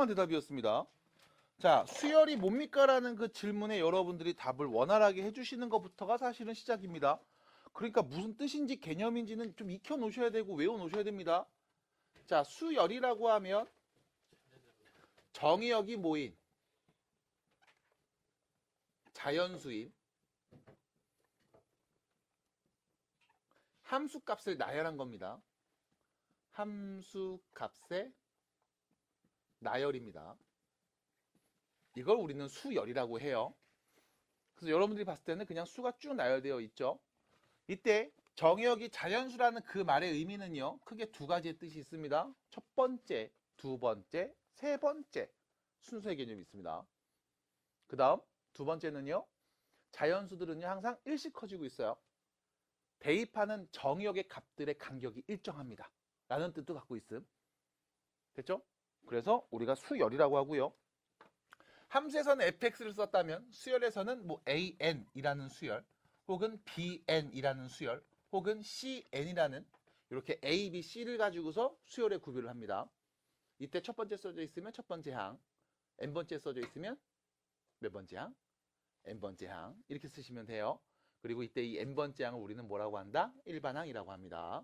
대답이었습니다. 자, 수열이 뭡니까? 라는 그 질문에 여러분들이 답을 원활하게 해주시는 것부터가 사실은 시작입니다. 그러니까 무슨 뜻인지 개념인지는 좀 익혀 놓으셔야 되고 외워 놓으셔야 됩니다. 자, 수열이라고 하면 정의역이 모인 자연수인 함수값을 나열한 겁니다. 함수값의 나열입니다. 이걸 우리는 수열이라고 해요. 그래서 여러분들이 봤을 때는 그냥 수가 쭉 나열되어 있죠. 이때 정의역이 자연수라는 그 말의 의미는요, 크게 두 가지의 뜻이 있습니다. 첫 번째, 두 번째, 세 번째 순서의 개념이 있습니다. 그 다음 두 번째는요, 자연수들은요 항상 일씩 커지고 있어요. 대입하는 정의역의 값들의 간격이 일정합니다 라는 뜻도 갖고 있음. 됐죠? 그래서 우리가 수열이라고 하고요. 함수에서는 fx를 썼다면 수열에서는 뭐 an이라는 수열, 혹은 bn이라는 수열, 혹은 cn이라는 이렇게 a, b, c를 가지고서 수열의 구별을 합니다. 이때 첫 번째 써져 있으면 첫 번째 항, n번째 써져 있으면 몇 번째 항? n번째 항. 이렇게 쓰시면 돼요. 그리고 이때 이 n번째 항을 우리는 뭐라고 한다? 일반항이라고 합니다.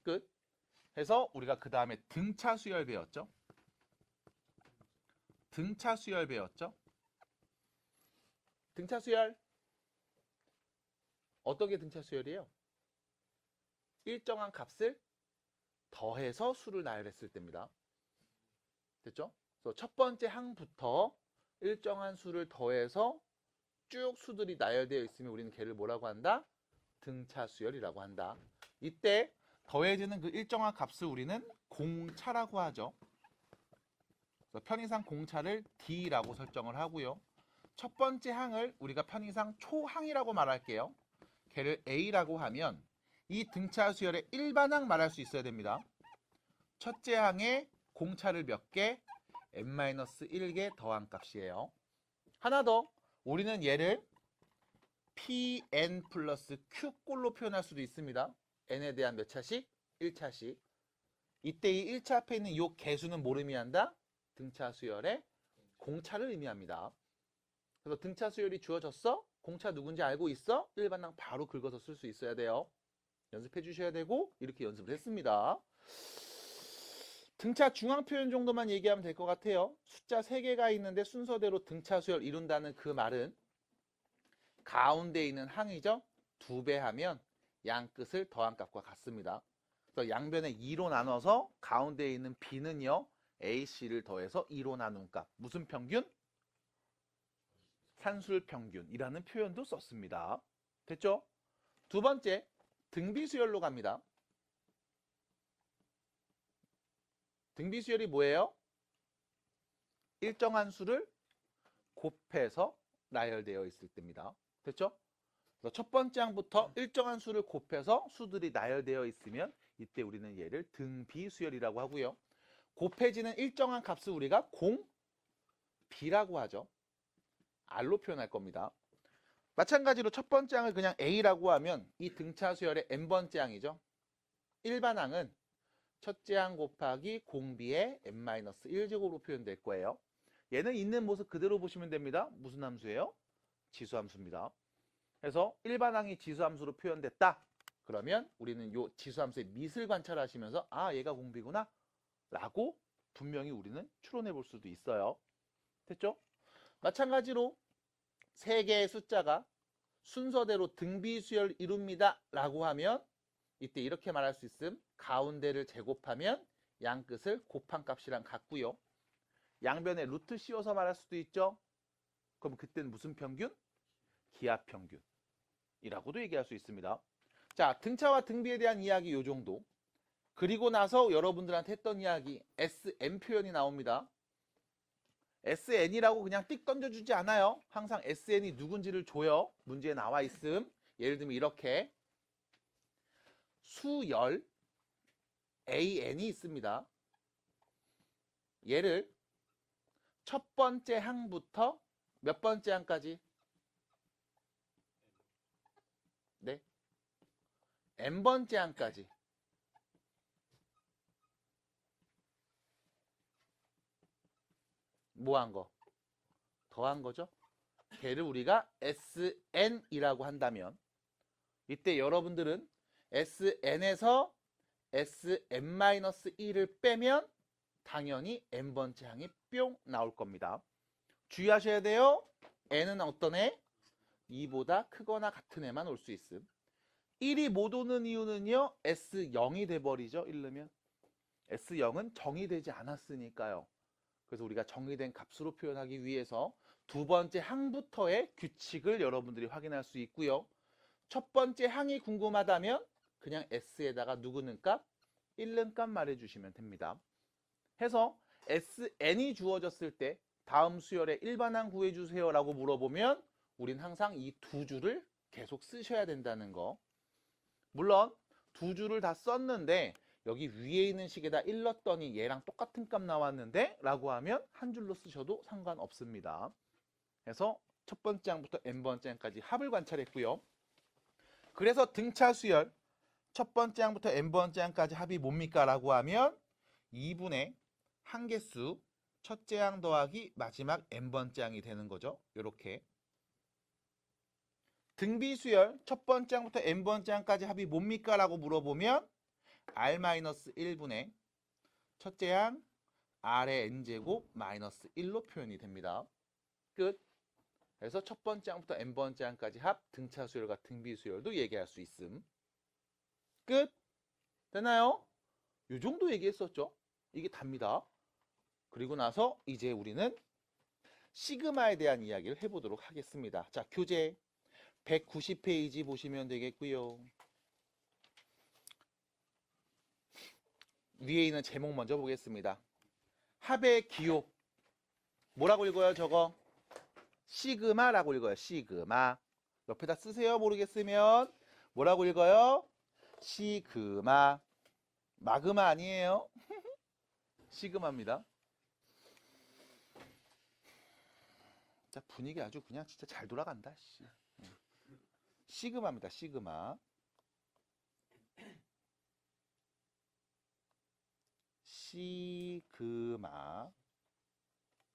끝. 해서 우리가 그 다음에 등차 수열 배웠죠? 등차 수열 배웠죠? 등차 수열. 어떻게 등차 수열이에요? 일정한 값을 더해서 수를 나열했을 때입니다. 됐죠? 그래서 첫 번째 항부터 일정한 수를 더해서 쭉 수들이 나열되어 있으면 우리는 걔를 뭐라고 한다? 등차 수열이라고 한다. 이때 더해지는 그 일정한 값을 우리는 공차라고 하죠. 그래서 편의상 공차를 D라고 설정을 하고요. 첫 번째 항을 우리가 편의상 초항이라고 말할게요. 걔를 A라고 하면 이 등차 수열의 일반항 말할 수 있어야 됩니다. 첫째 항에 공차를 몇 개? n-1개 더한 값이에요. 하나 더, 우리는 얘를 pn 플러스 q꼴로 표현할 수도 있습니다. n에 대한 몇 차씩? 1차씩. 이때 이 1차 앞에 있는 이 개수는 뭘 의미한다? 등차 수열의 공차를 의미합니다. 그래서 등차 수열이 주어졌어? 공차 누군지 알고 있어? 일반항 바로 긁어서 쓸 수 있어야 돼요. 연습해 주셔야 되고 이렇게 연습을 했습니다. 등차 중앙 표현 정도만 얘기하면 될 것 같아요. 숫자 3개가 있는데 순서대로 등차 수열 이룬다는 그 말은 가운데 있는 항이죠. 2배 하면 양 끝을 더한 값과 같습니다. 그래서 양변에 2로 나눠서 가운데 있는 b는요. AC를 더해서 2로 나눈 값. 무슨 평균? 산술평균이라는 표현도 썼습니다. 됐죠? 두 번째, 등비수열로 갑니다. 등비수열이 뭐예요? 일정한 수를 곱해서 나열되어 있을 때입니다. 됐죠? 그래서 첫 번째 항부터 일정한 수를 곱해서 수들이 나열되어 있으면 이때 우리는 얘를 등비수열이라고 하고요. 곱해지는 일정한 값을 우리가 공비라고 하죠. R로 표현할 겁니다. 마찬가지로 첫 번째 항을 그냥 A라고 하면 이 등차 수열의 n번째 항이죠. 일반항은 첫째 항 곱하기 공비의 n-1제곱으로 표현될 거예요. 얘는 있는 모습 그대로 보시면 됩니다. 무슨 함수예요? 지수함수입니다. 그래서 일반항이 지수함수로 표현됐다. 그러면 우리는 이 지수함수의 밑을 관찰하시면서 아, 얘가 공비구나 라고 분명히 우리는 추론해 볼 수도 있어요. 됐죠? 마찬가지로 3개의 숫자가 순서대로 등비수열 이룹니다 라고 하면 이때 이렇게 말할 수 있음. 가운데를 제곱하면 양 끝을 곱한 값이랑 같고요. 양변에 루트 씌워서 말할 수도 있죠. 그럼 그때는 무슨 평균? 기하평균이라고도 얘기할 수 있습니다. 자, 등차와 등비에 대한 이야기 요 정도. 그리고 나서 여러분들한테 했던 이야기 SN 표현이 나옵니다. SN이라고 그냥 띡 던져주지 않아요. 항상 SN이 누군지를 줘요. 문제에 나와 있음. 예를 들면 이렇게 수열 AN이 있습니다. 얘를 첫 번째 항부터 몇 번째 항까지? 네. n번째 항까지. 뭐 한 거? 더한 거죠. 걔를 우리가 SN이라고 한다면 이때 여러분들은 SN에서 SN-1을 빼면 당연히 n번째 항이 뿅 나올 겁니다. 주의하셔야 돼요. n은 어떤 애? 2보다 크거나 같은 애만 올 수 있음. 1이 못 오는 이유는요. S0이 돼버리죠. 1넣으면. S0은 정의되지 않았으니까요. 그래서 우리가 정의된 값으로 표현하기 위해서 두 번째 항부터의 규칙을 여러분들이 확인할 수 있고요. 첫 번째 항이 궁금하다면 그냥 S에다가 누구는 값? 1는 값 말해주시면 됩니다. 해서 SN이 주어졌을 때 다음 수열의 일반항 구해주세요 라고 물어보면 우린 항상 이 두 줄을 계속 쓰셔야 된다는 거. 물론 두 줄을 다 썼는데 여기 위에 있는 식에다 1 넣었더니 얘랑 똑같은 값 나왔는데 라고 하면 한 줄로 쓰셔도 상관없습니다. 그래서 첫 번째 항부터 n번째 항까지 합을 관찰했고요. 그래서 등차 수열 첫 번째 항부터 n번째 항까지 합이 뭡니까? 라고 하면 2분의 한개수 첫째 항 더하기 마지막 n번째 항이 되는 거죠. 이렇게. 등비 수열 첫 번째 항부터 n번째 항까지 합이 뭡니까? 라고 물어보면 r-1분의 첫째 항 r의 n제곱 마이너스 1로 표현이 됩니다. 끝. 그래서 첫 번째 항부터 n번째 항까지 합, 등차 수열과 등비 수열도 얘기할 수 있음. 끝. 되나요? 이 정도 얘기했었죠. 이게 답니다. 그리고 나서 이제 우리는 시그마에 대한 이야기를 해보도록 하겠습니다. 자, 교재 190페이지 보시면 되겠고요. 위에 있는 제목 먼저 보겠습니다. 합의 기호. 뭐라고 읽어요, 저거? 시그마라고 읽어요. 시그마. 옆에다 쓰세요. 모르겠으면. 뭐라고 읽어요? 시그마. 마그마 아니에요. 시그마입니다. 자, 분위기 아주 그냥 진짜 잘 돌아간다. 시그마입니다. 시그마. 시그마.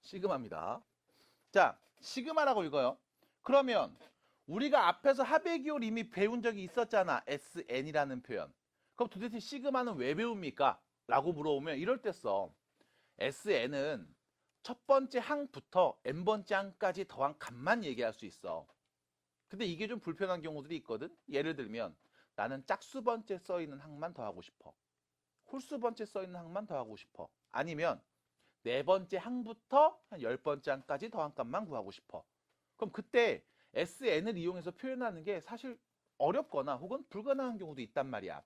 시그마입니다. 자, 시그마라고 읽어요. 그러면 우리가 앞에서 합의 기호를 이미 배운 적이 있었잖아. SN이라는 표현. 그럼 도대체 시그마는 왜 배웁니까? 라고 물어보면 이럴 때 써. SN은 첫 번째 항부터 n번째 항까지 더한 값만 얘기할 수 있어. 근데 이게 좀 불편한 경우들이 있거든. 예를 들면 나는 짝수 번째 써있는 항만 더하고 싶어. 홀수 번째 써있는 항만 더하고 싶어. 아니면 네 번째 항부터 한 10번째 항까지 더한 값만 구하고 싶어. 그럼 그때 SN을 이용해서 표현하는 게 사실 어렵거나 혹은 불가능한 경우도 있단 말이야.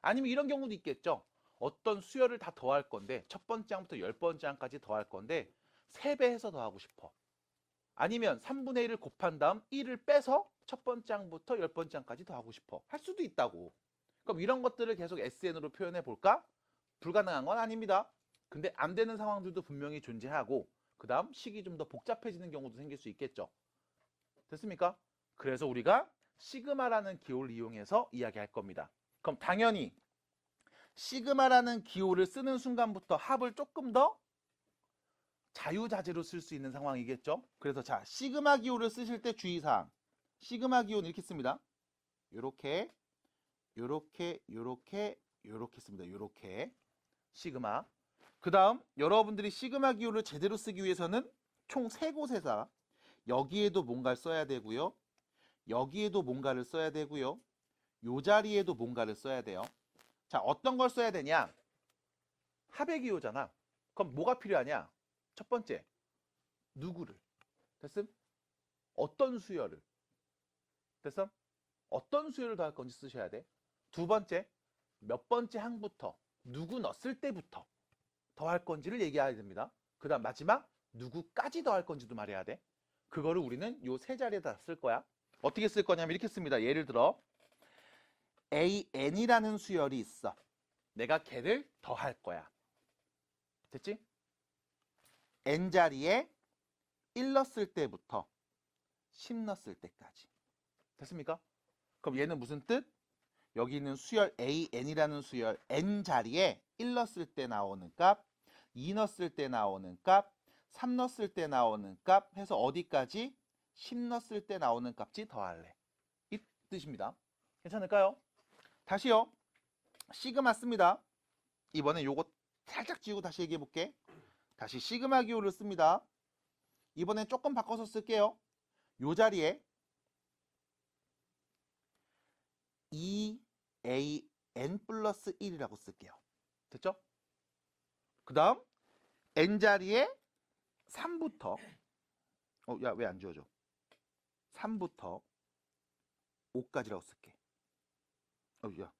아니면 이런 경우도 있겠죠. 어떤 수열을 다 더할 건데 첫 번째 항부터 10번째 항까지 더할 건데 3배 해서 더하고 싶어. 아니면 3분의 1을 곱한 다음 1을 빼서 첫 번째 항부터 10번째 항까지 더하고 싶어. 할 수도 있다고. 그럼 이런 것들을 계속 SN으로 표현해 볼까? 불가능한 건 아닙니다. 근데 안 되는 상황들도 분명히 존재하고 그 다음 식이 좀 더 복잡해지는 경우도 생길 수 있겠죠. 됐습니까? 그래서 우리가 시그마라는 기호를 이용해서 이야기할 겁니다. 그럼 당연히 시그마라는 기호를 쓰는 순간부터 합을 조금 더 자유자재로 쓸 수 있는 상황이겠죠. 그래서 자, 시그마 기호를 쓰실 때 주의사항. 시그마 기호는 이렇게 씁니다. 요렇게 요렇게 요렇게 요렇게 씁니다. 요렇게 시그마. 그 다음 여러분들이 시그마 기호를 제대로 쓰기 위해서는 총 3곳에서 여기에도 뭔가를 써야 되고요. 여기에도 뭔가를 써야 되고요. 요 자리에도 뭔가를 써야 돼요. 자, 어떤 걸 써야 되냐? 합의 기호잖아. 그럼 뭐가 필요하냐? 첫 번째, 누구를. 됐음? 어떤 수열을. 됐음? 어떤 수열을 더할 건지 쓰셔야 돼. 두 번째, 몇 번째 항부터 누구 넣었을 때부터 더할 건지를 얘기해야 됩니다. 그 다음 마지막 누구까지 더할 건지도 말해야 돼. 그거를 우리는 요 세 자리에다 쓸 거야. 어떻게 쓸 거냐면 이렇게 씁니다. 예를 들어 AN이라는 수열이 있어. 내가 걔를 더할 거야. 됐지? N 자리에 1 넣었을 때부터 10 넣었을 때까지. 됐습니까? 그럼 얘는 무슨 뜻? 여기 있는 수열 AN이라는 수열 N 자리에 1 넣었을 때 나오는 값, 2 넣었을 때 나오는 값, 3 넣었을 때 나오는 값 해서 어디까지? 10 넣었을 때 나오는 값이 더할래. 이 뜻입니다. 괜찮을까요? 다시요. 시그마 씁니다. 이번엔 요거 살짝 지우고 다시 얘기해 볼게. 다시 시그마 기호를 씁니다. 이번엔 조금 바꿔서 쓸게요. 요 자리에 2an 플러스 1이라고 쓸게요. 됐죠? 그 다음 n 자리에 3부터 야, 왜 안 지워져? 3부터 5까지라고 쓸게. 야,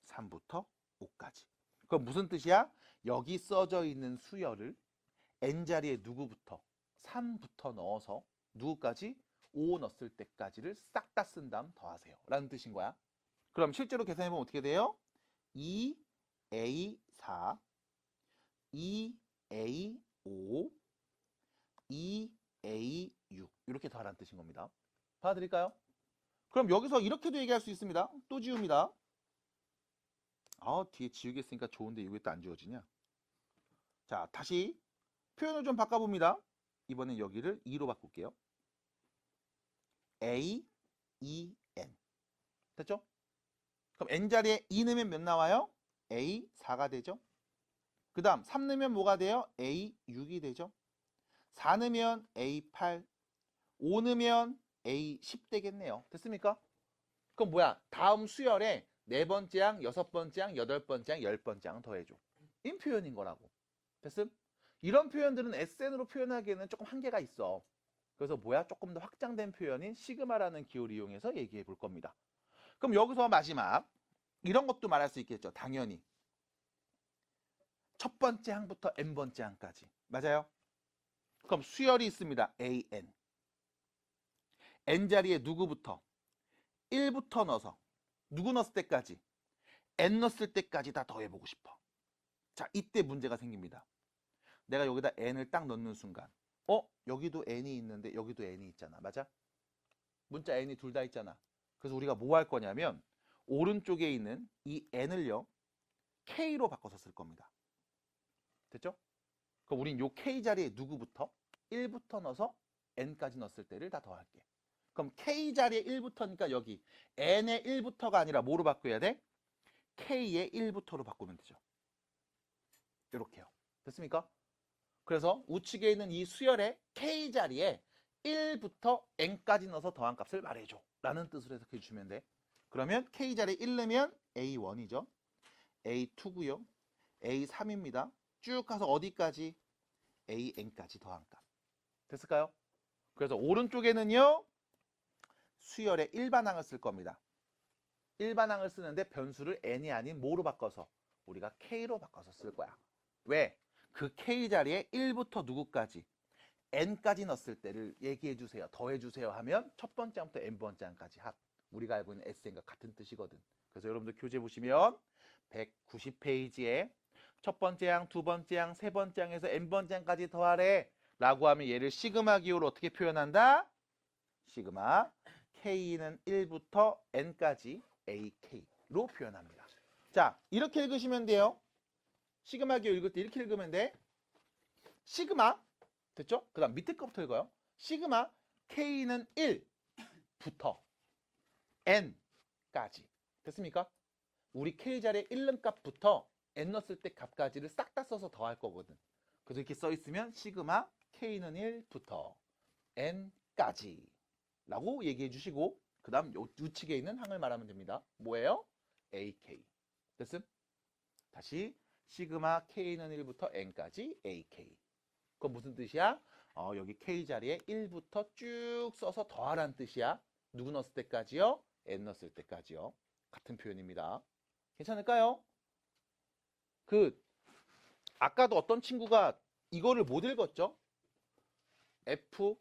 3부터 5까지. 그럼 무슨 뜻이야? 여기 써져 있는 수열을 n자리에 누구부터? 3부터 넣어서 누구까지? 5 넣었을 때까지를 싹 다 쓴 다음 더하세요 라는 뜻인 거야. 그럼 실제로 계산해보면 어떻게 돼요? 2a4 2a5 2a6 이렇게 더하라는 뜻인 겁니다. 받아들일까요? 그럼 여기서 이렇게도 얘기할 수 있습니다. 또 지웁니다. 뒤에 지우겠으니까 좋은데 이게 또 안 지워지냐? 자, 다시 표현을 좀 바꿔봅니다. 이번엔 여기를 2로 바꿀게요. A, E, N. 됐죠? 그럼 N자리에 2 넣으면 몇 나와요? A, 4가 되죠? 그 다음 3 넣으면 뭐가 돼요? A, 6이 되죠? 4 넣으면 A, 8, 5 넣으면 A, 10 되겠네요. 됐습니까? 그럼 뭐야? 다음 수열에 4번째 항, 6번째 항, 8번째 항, 10번째 항 더해줘. 이 표현인 거라고. 됐음? 이런 표현들은 SN으로 표현하기에는 조금 한계가 있어. 그래서 뭐야? 조금 더 확장된 표현인 시그마라는 기호를 이용해서 얘기해 볼 겁니다. 그럼 여기서 마지막 이런 것도 말할 수 있겠죠. 당연히 첫 번째 항부터 n번째 항까지. 맞아요? 그럼 수열이 있습니다. an. n자리에 누구부터? 1부터 넣어서 누구 넣었을 때까지? n 넣었을 때까지 다 더해보고 싶어. 자, 이때 문제가 생깁니다. 내가 여기다 n을 딱 넣는 순간 여기도 n이 있는데 여기도 n이 있잖아. 맞아? 문자 n이 둘 다 있잖아. 그래서 우리가 뭐 할 거냐면 오른쪽에 있는 이 n을요 k로 바꿔서 쓸 겁니다. 됐죠? 그럼 우린 요 k 자리에 누구부터? 1부터 넣어서 n까지 넣었을 때를 다 더할게. 그럼 k 자리에 1부터니까 여기 n의 1부터가 아니라 뭐로 바꿔야 돼? k의 1부터로 바꾸면 되죠. 이렇게요. 됐습니까? 그래서 우측에 있는 이 수열의 k 자리에 1부터 n까지 넣어서 더한 값을 말해줘 라는 뜻으로 해석해 주시면 돼. 그러면 k 자리에 1 넣으면 a1이죠. a2고요. a3입니다. 쭉 가서 어디까지? an까지 더한 값. 됐을까요? 그래서 오른쪽에는요. 수열의 일반항을 쓸 겁니다. 일반항을 쓰는데 변수를 n이 아닌 뭐로 바꿔서? 우리가 k로 바꿔서 쓸 거야. 왜? 그 k 자리에 1부터 누구까지? n까지 넣었을 때를 얘기해 주세요. 더해 주세요 하면 첫 번째 항부터 n번째 항까지 합. 우리가 알고 있는 SN과 같은 뜻이거든. 그래서 여러분들 교재 보시면 190페이지에 첫 번째 항, 두 번째 항, 세 번째 항에서 n번째 항까지 더하래 라고 하면 얘를 시그마 기호로 어떻게 표현한다? 시그마 k는 1부터 n까지 ak로 표현합니다. 자, 이렇게 읽으시면 돼요. 시그마 기호 읽을 때 이렇게 읽으면 돼. 시그마 됐죠? 그 다음 밑에 거부터 읽어요. 시그마 k는 1부터 n까지. 됐습니까? 우리 k 자리에 1는 값부터 n 넣었을 때 값까지를 싹 다 써서 더할 거거든. 그래서 이렇게 써 있으면 시그마 k는 1부터 n까지 라고 얘기해 주시고 그 다음 우측에 있는 항을 말하면 됩니다. 뭐예요? ak. 됐음? 다시 시그마 k는 1부터 n까지 ak. 그건 무슨 뜻이야? 여기 k 자리에 1부터 쭉 써서 더하라는 뜻이야. 누구 넣었을 때까지요? n 넣었을 때까지요. 같은 표현입니다. 괜찮을까요? 아까도 어떤 친구가 이거를 못 읽었죠? f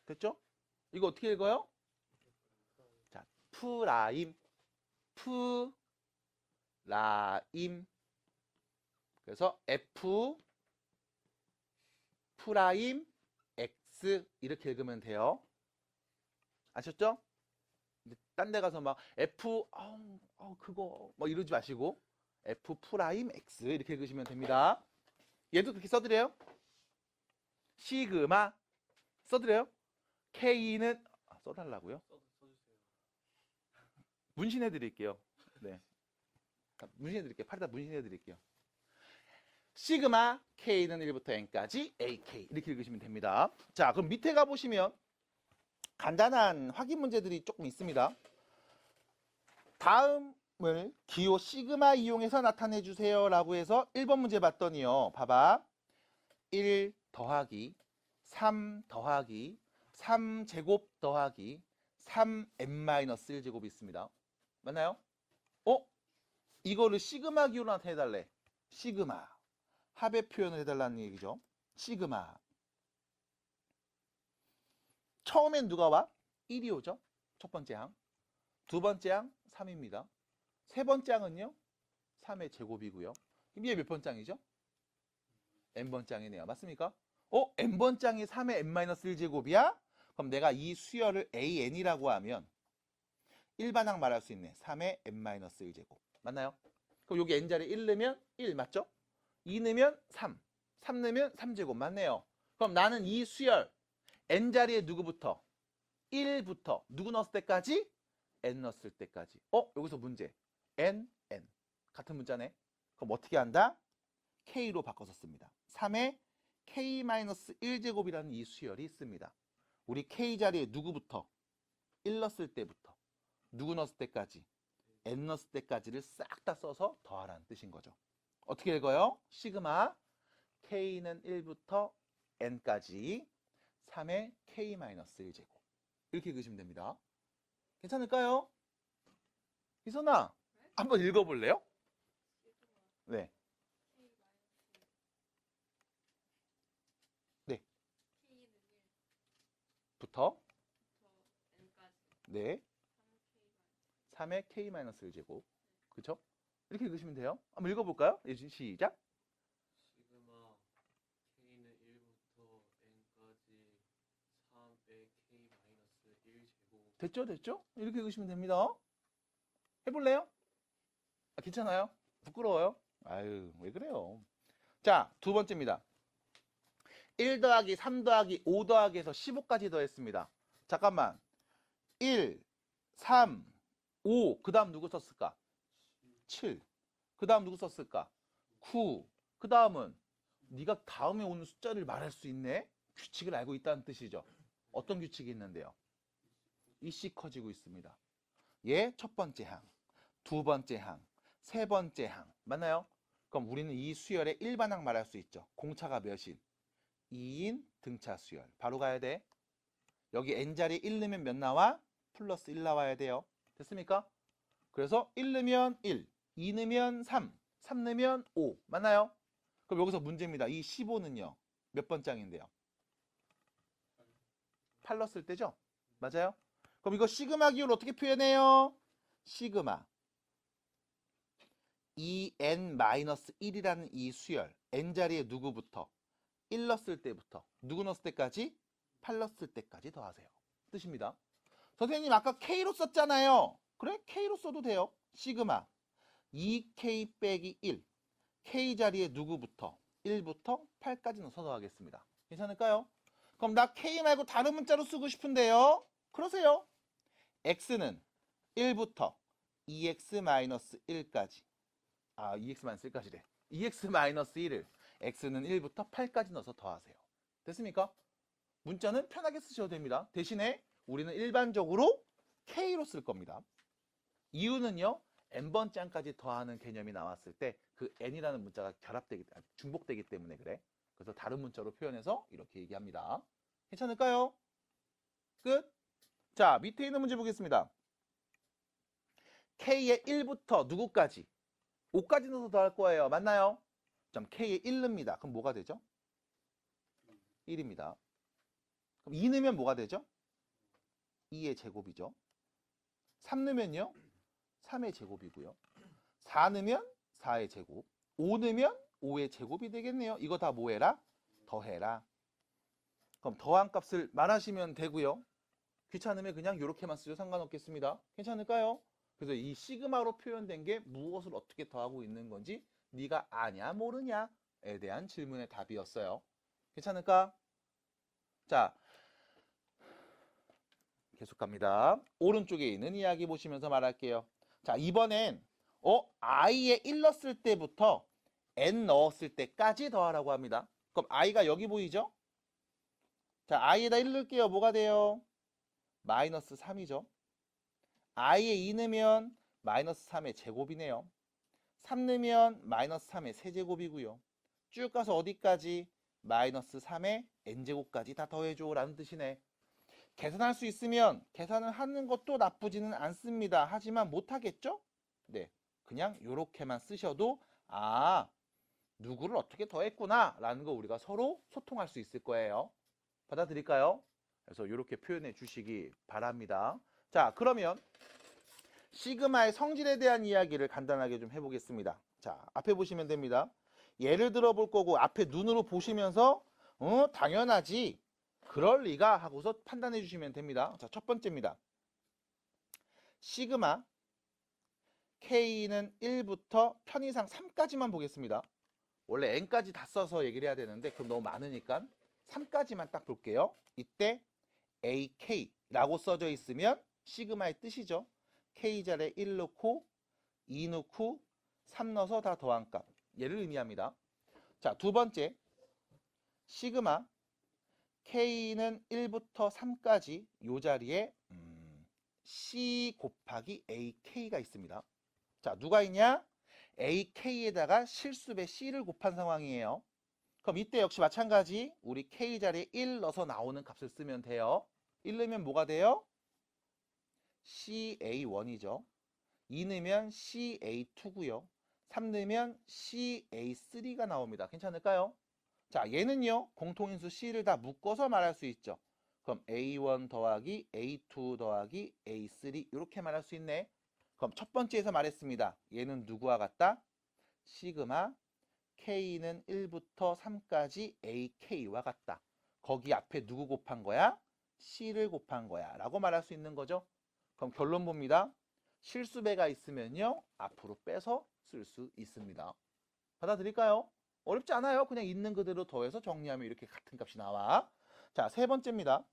됐죠? 이거 어떻게 읽어요? 자, 프라임 그래서 f 프라임 x 이렇게 읽으면 돼요. 아셨죠? 딴 데 가서 막 f 그거 뭐 이러지 마시고 f 프라임 x 이렇게 읽으시면 됩니다. 얘도 그렇게 써드려요. 시그마 써드려요. K는 써달라고요? 문신해 드릴게요. 네. 문신해 드릴게요. 팔에다 문신해 드릴게요. 시그마 K는 1부터 N까지 AK 이렇게 읽으시면 됩니다. 자, 그럼 밑에 가보시면 간단한 확인 문제들이 조금 있습니다. 다음을 기호 시그마 이용해서 나타내 주세요 라고 해서 1번 문제 봤더니요. 봐봐. 1 더하기 3 더하기 3제곱 더하기 3n-1제곱이 있습니다. 맞나요? 이거를 시그마 기호로 나타내달래. 시그마. 합의 표현을 해달라는 얘기죠. 시그마. 처음엔 누가 와? 1이 오죠. 첫 번째 항. 두 번째 항 3입니다. 세 번째 항은요. 3의 제곱이고요. 이게 몇 번장이죠? n번장이네요. 맞습니까? n번장이 3의 n-1제곱이야? 그럼 내가 이 수열을 an이라고 하면 일반항 말할 수 있네. 3의 n-1제곱. 맞나요? 그럼 여기 n자리에 1 넣으면 1 맞죠? 2 넣으면 3. 3 넣으면 3제곱 맞네요. 그럼 나는 이 수열 n자리에 누구부터? 1부터 누구 넣었을 때까지? n 넣었을 때까지. 여기서 문제. n, n. 같은 문자네. 그럼 어떻게 한다? k로 바꿔서 씁니다. 3의 k-1제곱이라는 이 수열이 있습니다. 우리 k자리에 누구부터? 1 넣었을 때부터 누구 넣었을 때까지? n 넣었을 때까지를 싹 다 써서 더하라는 뜻인 거죠. 어떻게 읽어요? 시그마 k는 1부터 n까지 3의 k-1제곱 이렇게 읽으시면 됩니다. 괜찮을까요? 이선아, 한번 읽어볼래요? 네. 네. 부터 네. 3의 k-1제곱 그쵸? 이렇게 읽으시면 돼요. 한번 읽어볼까요? 예준 시작. 시그마 k는 1부터 n까지 3의 k-1제곱. 됐죠? 이렇게 읽으시면 됩니다. 해볼래요? 괜찮아요? 부끄러워요? 아유, 왜 그래요? 자, 두 번째입니다. 1 더하기 3 더하기 5 더하기에서 15까지 더했습니다. 잠깐만. 1, 3, 5. 그 다음 누구 썼을까? 7. 그 다음 누구 썼을까? 9. 그 다음은 네가 다음에 오는 숫자를 말할 수 있네? 규칙을 알고 있다는 뜻이죠. 어떤 규칙이 있는데요? 이씨 커지고 있습니다. 얘 첫 번째 항, 두 번째 항, 세 번째 항. 맞나요? 그럼 우리는 이 수열의 일반항 말할 수 있죠. 공차가 몇인? 2인 등차 수열. 바로 가야 돼. 여기 n자리 1 넣으면 몇 나와? 플러스 1 나와야 돼요. 됐습니까? 그래서 1 넣으면 1, 2 넣으면 3, 3 넣으면 5. 맞나요? 그럼 여기서 문제입니다. 이 15는요. 몇 번장인데요? 8 넣었을 때죠? 맞아요? 그럼 이거 시그마 기호를 어떻게 표현해요? 시그마 2n-1이라는 이 수열 n자리에 누구부터? 1 넣었을 때부터 누구 넣었을 때까지? 8 넣었을 때까지 더하세요. 뜻입니다. 선생님 아까 K로 썼잖아요. 그래? K로 써도 돼요. 시그마 2K 빼기 1 K자리에 누구부터? 1부터 8까지 넣어서 더하겠습니다. 괜찮을까요? 그럼 나 K 말고 다른 문자로 쓰고 싶은데요. 그러세요. X는 1부터 2x-1까지 2x-1까지래. 2x-1을 X는 1부터 8까지 넣어서 더하세요. 됐습니까? 문자는 편하게 쓰셔도 됩니다. 대신에 우리는 일반적으로 K로 쓸 겁니다. 이유는요. n번장까지 더하는 개념이 나왔을 때 그 n이라는 문자가 중복되기 때문에 그래. 그래서 다른 문자로 표현해서 이렇게 얘기합니다. 괜찮을까요? 끝. 자, 밑에 있는 문제 보겠습니다. K의 1부터 누구까지? 5까지 넣어서 더할 거예요. 맞나요? 그럼 K의 1 넣습니다. 그럼 뭐가 되죠? 1입니다. 그럼 2 넣으면 뭐가 되죠? 2의 제곱이죠. 3 넣으면요? 3의 제곱이고요. 4 넣으면 4의 제곱. 5 넣으면 5의 제곱이 되겠네요. 이거 다 뭐 해라? 더해라. 그럼 더한 값을 말하시면 되고요. 귀찮으면 그냥 이렇게만 쓰죠. 상관없겠습니다. 괜찮을까요? 그래서 이 시그마로 표현된 게 무엇을 어떻게 더하고 있는 건지 네가 아냐 모르냐에 대한 질문의 답이었어요. 괜찮을까? 자, 계속 갑니다. 오른쪽에 있는 이야기 보시면서 말할게요. 자, 이번엔 i에 1 넣었을 때부터 n 넣었을 때까지 더하라고 합니다. 그럼 i가 여기 보이죠? 자, i에다 1 넣을게요. 뭐가 돼요? 마이너스 3이죠. i에 2 넣으면 마이너스 3의 제곱이네요. 3 넣으면 마이너스 3의 세제곱이고요. 쭉 가서 어디까지? 마이너스 3의 n제곱까지 다 더해줘 라는 뜻이네. 계산할 수 있으면 계산을 하는 것도 나쁘지는 않습니다. 하지만 못하겠죠? 네, 그냥 이렇게만 쓰셔도 누구를 어떻게 더했구나 라는 거 우리가 서로 소통할 수 있을 거예요. 받아들일까요? 그래서 이렇게 표현해 주시기 바랍니다. 자, 그러면 시그마의 성질에 대한 이야기를 간단하게 좀 해보겠습니다. 자, 앞에 보시면 됩니다. 예를 들어 볼 거고 앞에 눈으로 보시면서 당연하지 그럴 리가 하고서 판단해 주시면 됩니다. 자, 첫 번째입니다. 시그마 K는 1부터 편의상 3까지만 보겠습니다. 원래 n까지 다 써서 얘기를 해야 되는데 그럼 너무 많으니까 3까지만 딱 볼게요. 이때 AK라고 써져 있으면 시그마의 뜻이죠. K자리에 1 넣고 2 넣고 3 넣어서 다 더한 값. 얘를 의미합니다. 자, 두 번째 시그마 K는 1부터 3까지 이 자리에 C 곱하기 AK가 있습니다. 자, 누가 있냐? AK에다가 실수배 C를 곱한 상황이에요. 그럼 이때 역시 마찬가지 우리 K 자리에 1 넣어서 나오는 값을 쓰면 돼요. 1 넣으면 뭐가 돼요? CA1이죠. 2 넣으면 CA2고요. 3 넣으면 CA3가 나옵니다. 괜찮을까요? 자, 얘는요. 공통인수 C를 다 묶어서 말할 수 있죠. 그럼 A1 더하기 A2 더하기 A3 이렇게 말할 수 있네. 그럼 첫 번째에서 말했습니다. 얘는 누구와 같다? 시그마 K는 1부터 3까지 AK와 같다. 거기 앞에 누구 곱한 거야? C를 곱한 거야 라고 말할 수 있는 거죠. 그럼 결론 봅니다. 실수배가 있으면요. 앞으로 빼서 쓸 수 있습니다. 받아들일까요? 어렵지 않아요. 그냥 있는 그대로 더해서 정리하면 이렇게 같은 값이 나와. 자, 세 번째입니다.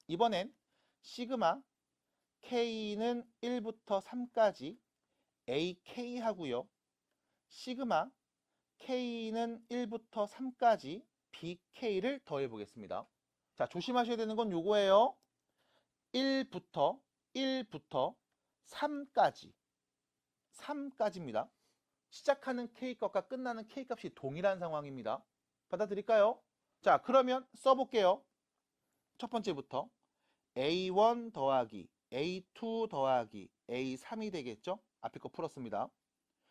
이번엔 시그마 K는 1부터 3까지 AK 하고요. 시그마 K는 1부터 3까지 BK를 더해 보겠습니다. 자, 조심하셔야 되는 건 요거예요. 1부터 3까지입니다. 시작하는 K값과 끝나는 K값이 동일한 상황입니다. 받아들일까요? 자, 그러면 써볼게요. 첫 번째부터 A1 더하기 A2 더하기 A3이 되겠죠? 앞에 거 풀었습니다.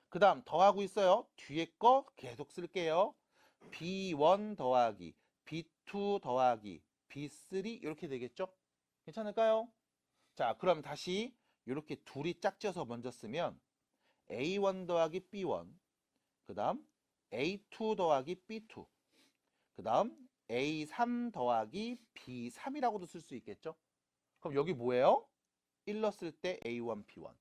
그 다음 더하고 있어요. 뒤에 거 계속 쓸게요. B1 더하기 B2 더하기 B3 이렇게 되겠죠? 괜찮을까요? 자, 그럼 다시 이렇게 둘이 짝지어서 먼저 쓰면 A1 더하기 B1, 그 다음 A2 더하기 B2, 그 다음 A3 더하기 B3이라고도 쓸 수 있겠죠? 그럼 여기 뭐예요? 1 넣었을 때 A1, B1,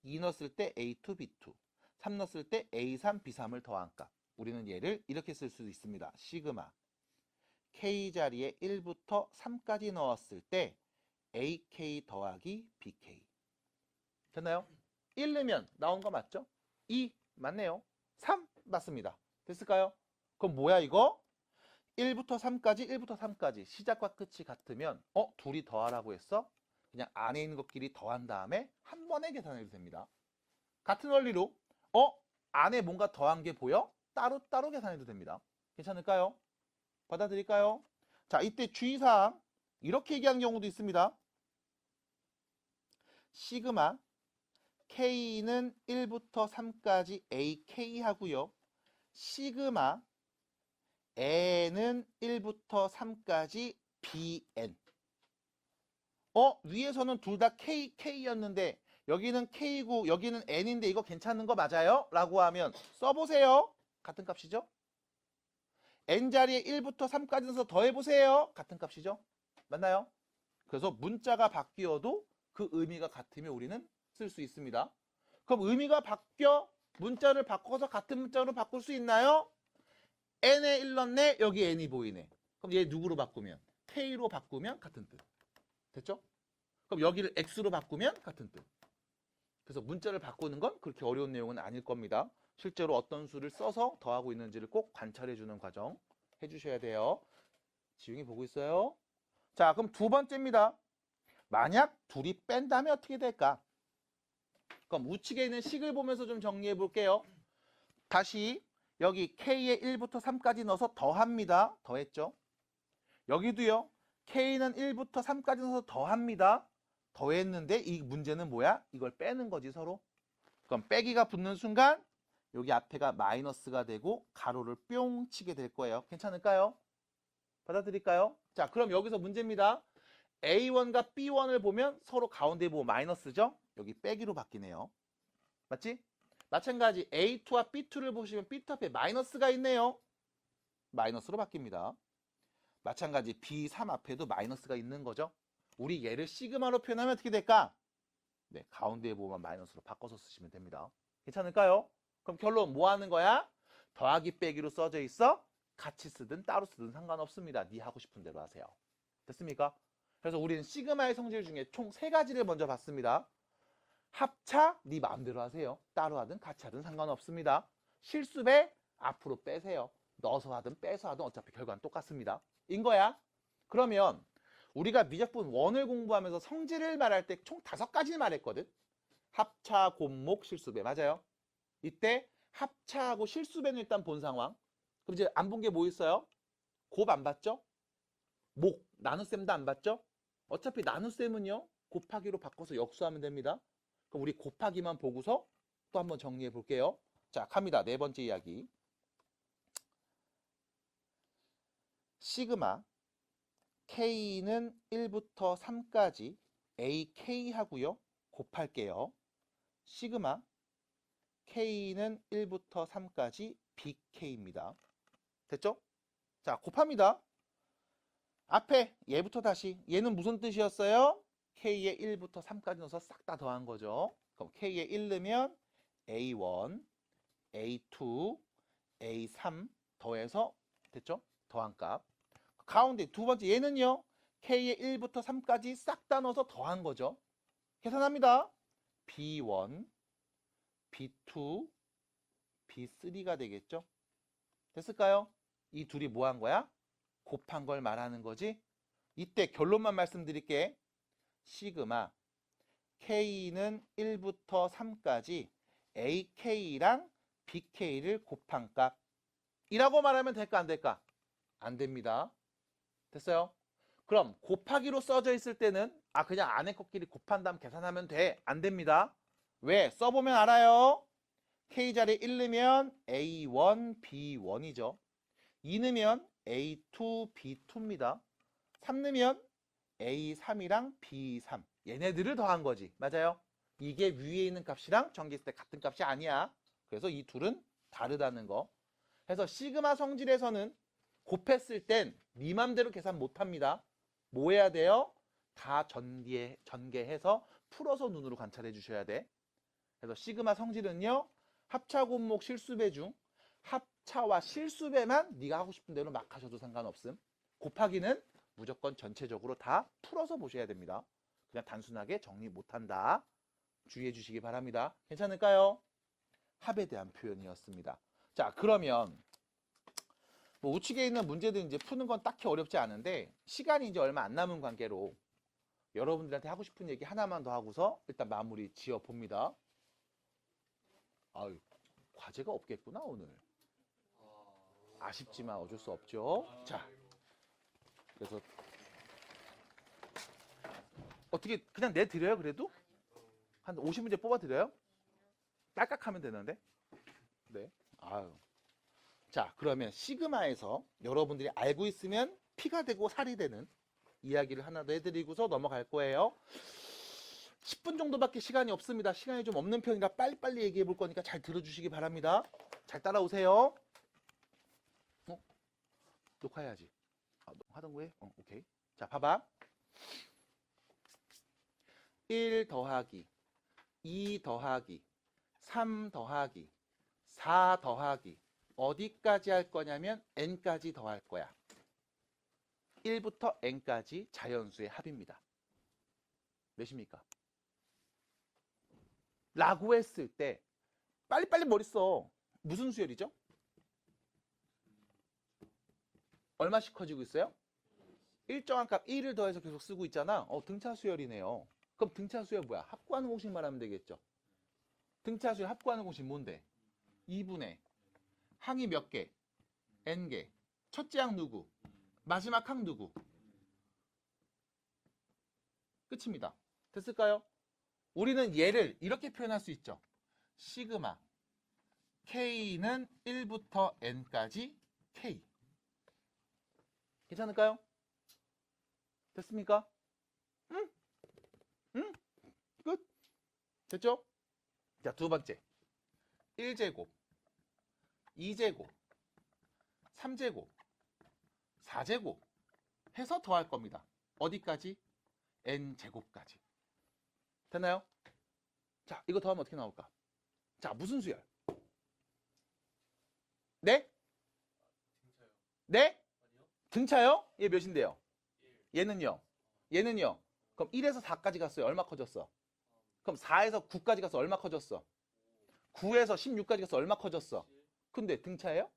2 넣었을 때 A2, B2, 3 넣었을 때 A3, B3을 더한 값. 우리는 얘를 이렇게 쓸 수 있습니다. 시그마 K 자리에 1부터 3까지 넣었을 때 AK 더하기 BK. 됐나요? 1 넣으면 나온 거 맞죠? 2 맞네요. 3 맞습니다. 됐을까요? 그럼 뭐야 이거? 1부터 3까지 시작과 끝이 같으면 둘이 더하라고 했어? 그냥 안에 있는 것끼리 더한 다음에 한 번에 계산해도 됩니다. 같은 원리로 안에 뭔가 더한 게 보여? 따로따로 계산해도 됩니다. 괜찮을까요? 받아들일까요? 자, 이때 주의사항 이렇게 얘기하는 경우도 있습니다. 시그마 K는 1부터 3까지 AK 하고요. 시그마 N은 1부터 3까지 BN. 위에서는 둘 다 K였는데 여기는 K고 여기는 N인데 이거 괜찮은 거 맞아요? 라고 하면 써보세요. 같은 값이죠? N 자리에 1부터 3까지 넣어서 더해보세요. 같은 값이죠? 맞나요? 그래서 문자가 바뀌어도 그 의미가 같으면 우리는 쓸 수 있습니다. 그럼 의미가 바뀌어 문자를 바꿔서 같은 문자로 바꿀 수 있나요? n에 1 넣네. 여기 n이 보이네. 그럼 얘 누구로 바꾸면? k로 바꾸면 같은 뜻. 됐죠? 그럼 여기를 x로 바꾸면 같은 뜻. 그래서 문자를 바꾸는 건 그렇게 어려운 내용은 아닐 겁니다. 실제로 어떤 수를 써서 더하고 있는지를 꼭 관찰해 주는 과정 해주셔야 돼요. 지웅이 보고 있어요? 자, 그럼 두 번째입니다. 만약 둘이 뺀다면 어떻게 될까? 그럼 우측에 있는 식을 보면서 좀 정리해 볼게요. 다시 여기 k에 1부터 3까지 넣어서 더합니다. 더했죠? 여기도요. k는 1부터 3까지 넣어서 더합니다. 더했는데 이 문제는 뭐야? 이걸 빼는 거지 서로. 그럼 빼기가 붙는 순간 여기 앞에가 마이너스가 되고 가로를 뿅 치게 될 거예요. 괜찮을까요? 받아들일까요? 자, 그럼 여기서 문제입니다. A1과 B1을 보면 서로 가운데 보고 마이너스죠? 여기 빼기로 바뀌네요. 맞지? 마찬가지 A2와 B2를 보시면 B2 앞에 마이너스가 있네요. 마이너스로 바뀝니다. 마찬가지 B3 앞에도 마이너스가 있는 거죠. 우리 얘를 시그마로 표현하면 어떻게 될까? 네, 가운데에 보면 마이너스로 바꿔서 쓰시면 됩니다. 괜찮을까요? 그럼 결론 뭐 하는 거야? 더하기 빼기로 써져 있어? 같이 쓰든 따로 쓰든 상관없습니다. 네 하고 싶은 대로 하세요. 됐습니까? 그래서 우리는 시그마의 성질 중에 총 3가지를 먼저 봤습니다. 합차 네 마음대로 하세요. 따로 하든 같이 하든 상관없습니다. 실수배 앞으로 빼세요. 넣어서 하든 빼서 하든 어차피 결과는 똑같습니다. 인 거야. 그러면 우리가 미적분 1을 공부하면서 성질을 말할 때 총 5가지를 말했거든. 합차, 곱목, 실수배. 맞아요? 이때 합차하고 실수배는 일단 본 상황. 그럼 이제 안 본 게 뭐 있어요? 곱 안 봤죠? 목, 나눗셈도 안 봤죠? 어차피 나눗셈은요. 곱하기로 바꿔서 역수하면 됩니다. 그럼 우리 곱하기만 보고서 또 한번 정리해 볼게요. 자, 갑니다. 네 번째 이야기. 시그마 K는 1부터 3까지 AK 하고요. 곱할게요. 시그마 K는 1부터 3까지 BK입니다. 됐죠? 자, 곱합니다. 앞에 얘부터 다시 얘는 무슨 뜻이었어요? K에 1부터 3까지 넣어서 싹 다 더한 거죠. 그럼 K에 1 넣으면 A1, A2, A3 더해서 됐죠? 더한 값. 가운데 두 번째 얘는요. K에 1부터 3까지 싹 다 넣어서 더한 거죠. 계산합니다. B1, B2, B3가 되겠죠. 됐을까요? 이 둘이 뭐 한 거야? 곱한 걸 말하는 거지. 이때 결론만 말씀드릴게. 시그마 K는 1부터 3까지 AK랑 BK를 곱한 값이라고 말하면 될까 안 될까? 안 됩니다. 됐어요? 그럼 곱하기로 써져 있을 때는 그냥 안에 것끼리 곱한 다음 계산하면 돼. 안 됩니다. 왜? 써보면 알아요. K자리에 1 넣으면 A1, B1이죠. 2 넣으면 A2, B2입니다. 3 넣으면 A3이랑 B3. 얘네들을 더한 거지. 맞아요? 이게 위에 있는 값이랑 전개했을 때 같은 값이 아니야. 그래서 이 둘은 다르다는 거. 그래서 시그마 성질에서는 곱했을 땐 네 맘대로 계산 못합니다. 뭐 해야 돼요? 다 전개해서 풀어서 눈으로 관찰해 주셔야 돼. 그래서 시그마 성질은요. 합차, 곱목, 실수배 중 합차와 실수배만 네가 하고 싶은 대로 막 하셔도 상관없음. 곱하기는 무조건 전체적으로 다 풀어서 보셔야 됩니다. 그냥 단순하게 정리 못한다. 주의해 주시기 바랍니다. 괜찮을까요? 합에 대한 표현이었습니다. 자, 그러면 뭐 우측에 있는 문제들 이제 푸는 건 딱히 어렵지 않은데 시간이 이제 얼마 안 남은 관계로 여러분들한테 하고 싶은 얘기 하나만 더 하고서 일단 마무리 지어 봅니다. 아유, 과제가 없겠구나 오늘. 아쉽지만 어쩔 수 없죠. 자, 그래서 어떻게 그냥 내드려요 그래도? 한 50문제 뽑아드려요? 딸깍하면 되는데. 네. 아유. 자, 그러면 시그마에서 여러분들이 알고 있으면 피가 되고 살이 되는 이야기를 하나 더 해드리고서 넘어갈 거예요. 10분 정도밖에 시간이 없습니다. 시간이 좀 없는 편이라 빨리빨리 얘기해 볼 거니까 잘 들어주시기 바랍니다. 잘 따라오세요. 녹화해야지. 하던 거 해? 오케이. 자, 봐봐. 1 더하기 2 더하기 3 더하기 4 더하기 어디까지 할 거냐면 n까지 더할 거야. 1부터 n까지 자연수의 합입니다. 몇입니까? 라고 했을 때 빨리빨리 머리 써. 무슨 수열이죠? 얼마씩 커지고 있어요? 일정한 값 1을 더해서 계속 쓰고 있잖아. 등차 수열이네요. 그럼 등차 수열 뭐야? 합구하는 공식 말하면 되겠죠. 등차 수열 합구하는 공식 뭔데? 2분의 항이 몇 개? n개. 첫째 항 누구? 마지막 항 누구? 끝입니다. 됐을까요? 우리는 얘를 이렇게 표현할 수 있죠. 시그마 K는 1부터 N까지 K. 괜찮을까요? 됐습니까? 응? 응? 끝. 됐죠? 자, 두 번째. 1제곱, 2제곱, 3제곱, 4제곱 해서 더할 겁니다. 어디까지? N제곱까지. 됐나요? 자, 이거 더하면 어떻게 나올까? 자, 무슨 수열? 네? 등차요. 네? 아니요? 등차요? 얘 몇인데요? 1. 얘는요? 얘는요? 그럼 1에서 4까지 갔어요. 얼마 커졌어? 그럼 4에서 9까지 가서 얼마 커졌어? 9에서 16까지 가서 얼마 커졌어? 근데 등차예요?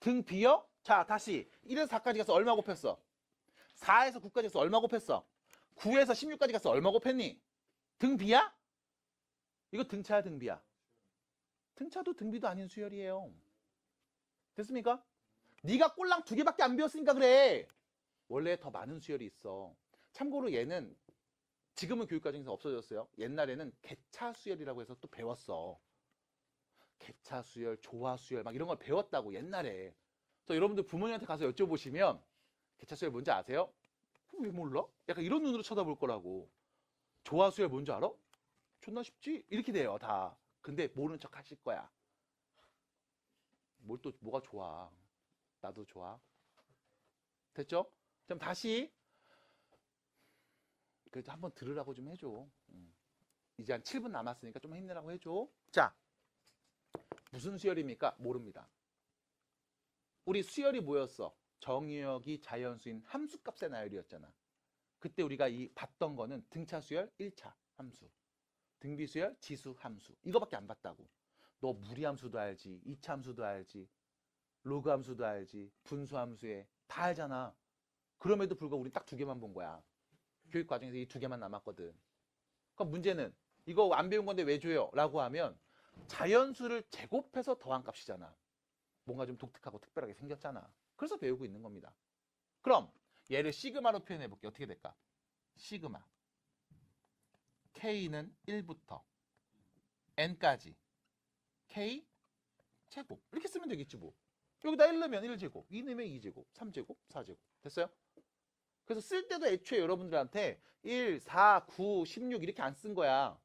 등비요? 자, 다시 1에서 4까지 가서 얼마 곱했어? 4에서 9까지 가서 얼마 곱했어? 9에서 16까지 가서 얼마 곱했니? 등비야? 이거 등차야, 등비야? 등차도 등비도 아닌 수열이에요. 됐습니까? 네가 꼴랑 2개밖에 안 배웠으니까 그래. 원래 더 많은 수열이 있어. 참고로 얘는 지금은 교육과정에서 없어졌어요. 옛날에는 개차 수열이라고 해서 또 배웠어. 개차 수열, 조화 수열 막 이런 걸 배웠다고 옛날에. 그래서 여러분들 부모님한테 가서 여쭤보시면 개차 수열 뭔지 아세요? 왜 몰라? 약간 이런 눈으로 쳐다볼 거라고. 조화 수열 뭔지 알아? 존나 쉽지? 이렇게 돼요, 다. 근데 모르는 척 하실 거야. 뭘 또 뭐가 좋아? 나도 좋아. 됐죠? 그럼 다시 그래도 한번 들으라고 좀 해줘. 이제 한 7분 남았으니까 좀 힘내라고 해줘. 자, 무슨 수열입니까? 모릅니다. 우리 수열이 뭐였어? 정의역이 자연수인 함수값의 나열이었잖아. 그때 우리가 봤던 거는 등차 수열 1차 함수, 등비 수열 지수 함수, 이거밖에 안 봤다고. 너 무리 함수도 알지, 2차 함수도 알지, 로그 함수도 알지, 분수 함수에 다 알잖아. 그럼에도 불구하고 우리 딱 2개만 본 거야. 교육 과정에서 이 2개만 남았거든. 그럼 문제는 이거 안 배운 건데 왜 줘요? 라고 하면 자연수를 제곱해서 더한 값이잖아. 뭔가 좀 독특하고 특별하게 생겼잖아. 그래서 배우고 있는 겁니다. 그럼 얘를 시그마로 표현해 볼게요. 어떻게 될까? 시그마 K는 1부터 N까지 K 제곱 이렇게 쓰면 되겠지 뭐. 여기다 1 넣으면 1제곱, 2 넣으면 2제곱, 3제곱, 4제곱. 됐어요? 그래서 쓸 때도 애초에 여러분들한테 1, 4, 9, 16 이렇게 안 쓴 거야.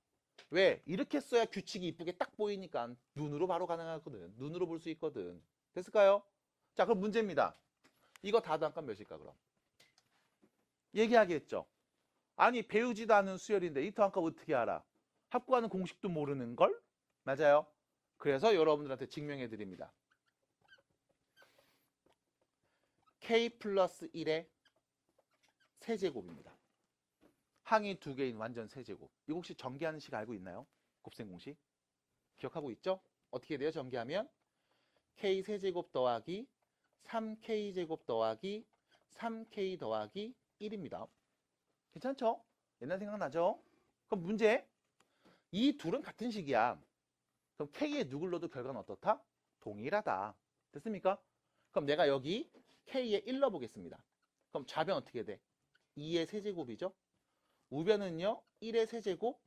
왜? 이렇게 써야 규칙이 이쁘게 딱 보이니까 눈으로 바로 가능하거든. 눈으로 볼 수 있거든. 됐을까요? 자, 그럼 문제입니다. 이거 다 더한 값 몇일까 그럼? 얘기하겠죠. 아니 배우지도 않은 수열인데 이 더한 값 어떻게 알아? 합구하는 공식도 모르는 걸? 맞아요. 그래서 여러분들한테 증명해 드립니다. K 플러스 1의 세제곱입니다. 항이 2개인 완전 세제곱. 이거 혹시 전개하는 식 알고 있나요? 곱셈 공식. 기억하고 있죠? 어떻게 돼요? 전개하면 K 세제곱 더하기 3K 제곱 더하기 3K 더하기 1입니다. 괜찮죠? 옛날 생각나죠? 그럼 문제. 이 둘은 같은 식이야. 그럼 K에 누굴 넣어도 결과는 어떻다? 동일하다. 됐습니까? 그럼 내가 여기 K에 1 넣어보겠습니다. 그럼 좌변 어떻게 돼? 2의 세제곱이죠? 우변은요 1의 세제곱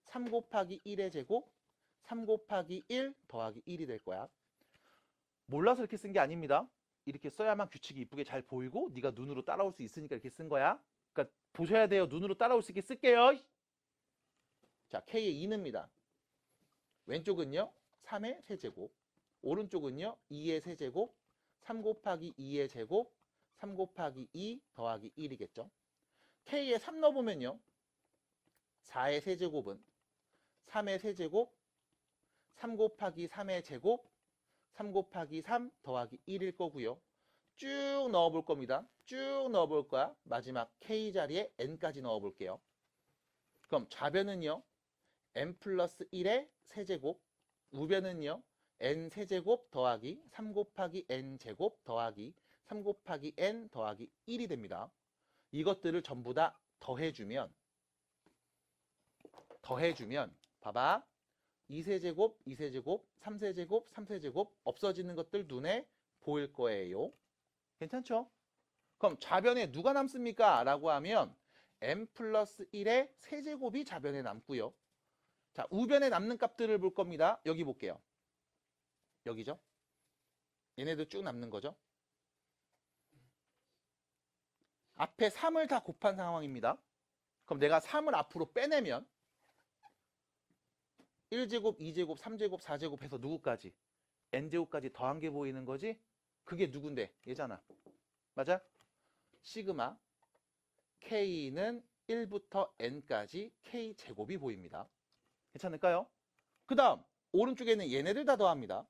3 곱하기 1의 제곱 3 곱하기 1 더하기 1이 될 거야. 몰라서 이렇게 쓴 게 아닙니다. 이렇게 써야만 규칙이 이쁘게 잘 보이고 네가 눈으로 따라올 수 있으니까 이렇게 쓴 거야. 그러니까 보셔야 돼요. 눈으로 따라올 수 있게 쓸게요. 자, K의 2는입니다. 왼쪽은요 3의 세제곱, 오른쪽은요 2의 세제곱 3 곱하기 2의 제곱 3 곱하기 2 더하기 1이겠죠. K에 3 넣어보면요 4의 세제곱은 3의 세제곱, 3 곱하기 3의 제곱, 3 곱하기 3 더하기 1일 거고요. 쭉 넣어볼 겁니다. 쭉 넣어볼 거야. 마지막 k 자리에 n까지 넣어볼게요. 그럼 좌변은요. n 플러스 1의 세제곱, 우변은요. n 세제곱 더하기 3 곱하기 n 제곱 더하기 3 곱하기 n 더하기 1이 됩니다. 이것들을 전부 다 더해주면 봐봐. 2세제곱, 2세제곱, 3세제곱, 3세제곱 없어지는 것들 눈에 보일 거예요. 괜찮죠? 그럼 좌변에 누가 남습니까? 라고 하면 n 플러스 1의 세제곱이 좌변에 남고요. 자, 우변에 남는 값들을 볼 겁니다. 여기 볼게요. 여기죠? 얘네들 쭉 남는 거죠? 앞에 3을 다 곱한 상황입니다. 그럼 내가 3을 앞으로 빼내면 1제곱, 2제곱, 3제곱, 4제곱 해서 누구까지? n제곱까지 더한 게 보이는 거지? 그게 누군데? 얘잖아. 맞아? 시그마 k는 1부터 n까지 k제곱이 보입니다. 괜찮을까요? 그 다음 오른쪽에는 얘네들 다 더합니다.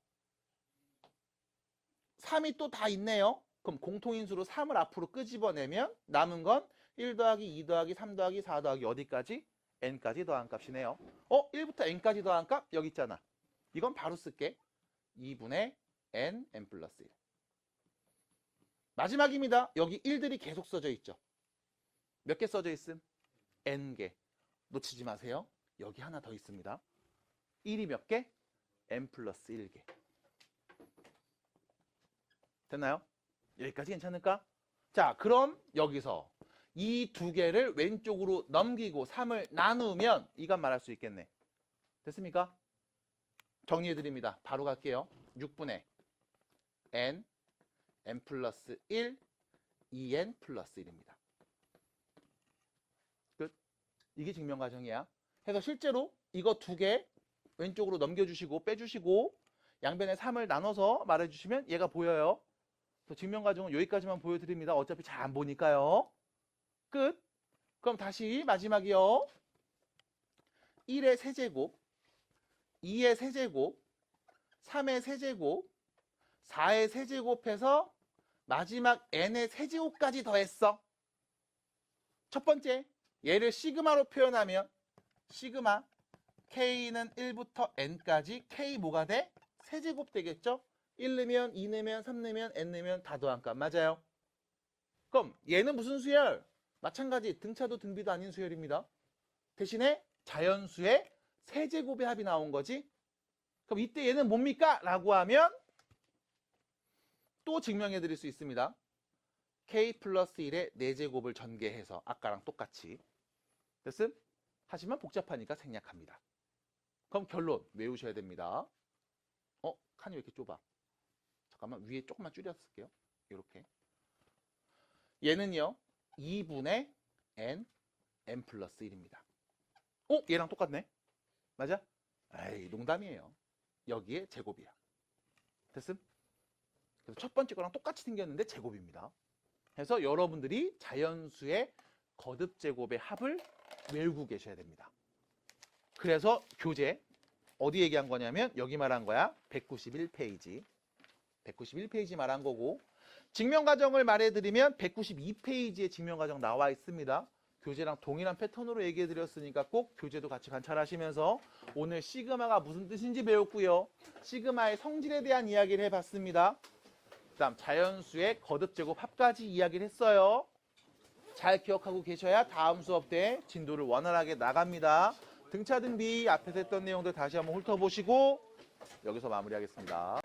3이 또 다 있네요. 그럼 공통인수로 3을 앞으로 끄집어내면 남은 건 1 더하기 2 더하기 3 더하기 4 더하기 어디까지? n까지 더한 값이네요. 1부터 n까지 더한 값 여기 있잖아. 이건 바로 쓸게. 2분의 n 플러스 1. 마지막입니다. 여기 1들이 계속 써져 있죠. 몇 개 써져 있음? n개. 놓치지 마세요. 여기 하나 더 있습니다. 1이 몇 개? n 플러스 1개. 됐나요? 여기까지 괜찮을까? 자, 그럼 여기서 이 두 개를 왼쪽으로 넘기고 3을 나누면 이건 말할 수 있겠네. 됐습니까? 정리해드립니다. 바로 갈게요. 6분의 n 플러스 1, 2n 플러스 1입니다. 끝. 이게 증명과정이야. 해서 실제로 이거 두 개 왼쪽으로 넘겨주시고 빼주시고 양변에 3을 나눠서 말해주시면 얘가 보여요. 증명과정은 여기까지만 보여드립니다. 어차피 잘 안 보니까요. 끝. 그럼 다시 마지막이요. 1의 세제곱, 2의 세제곱, 3의 세제곱, 4의 세제곱해서 마지막 n의 세제곱까지 더했어. 첫 번째, 얘를 시그마로 표현하면 시그마 k는 1부터 n까지 k 뭐가 돼? 세제곱 되겠죠? 1 넣으면 2 넣으면 3 넣으면 n 넣으면 다 더한 값 맞아요? 그럼 얘는 무슨 수열? 마찬가지 등차도 등비도 아닌 수열입니다. 대신에 자연수의 세제곱의 합이 나온 거지. 그럼 이때 얘는 뭡니까? 라고 하면 또 증명해 드릴 수 있습니다. k 플러스 1의 4제곱을 전개해서 아까랑 똑같이. 됐음? 하지만 복잡하니까 생략합니다. 그럼 결론 외우셔야 됩니다. 칸이 왜 이렇게 좁아? 잠깐만 위에 조금만 줄였을게요. 이렇게. 얘는요. 2분의 n 플러스 1입니다. 얘랑 똑같네. 맞아? 에이, 농담이에요. 여기에 제곱이야. 됐음? 그래서 첫 번째 거랑 똑같이 생겼는데 제곱입니다. 그래서 여러분들이 자연수의 거듭 제곱의 합을 외우고 계셔야 됩니다. 그래서 교재 어디 얘기한 거냐면 여기 말한 거야. 191페이지. 191페이지 말한 거고 증명과정을 말해드리면 192페이지에 증명과정 나와 있습니다. 교재랑 동일한 패턴으로 얘기해드렸으니까 꼭 교재도 같이 관찰하시면서 오늘 시그마가 무슨 뜻인지 배웠고요. 시그마의 성질에 대한 이야기를 해봤습니다. 그 다음 자연수의 거듭제곱 합까지 이야기를 했어요. 잘 기억하고 계셔야 다음 수업 때 진도를 원활하게 나갑니다. 등차 등비 앞에서 했던 내용들 다시 한번 훑어보시고 여기서 마무리하겠습니다.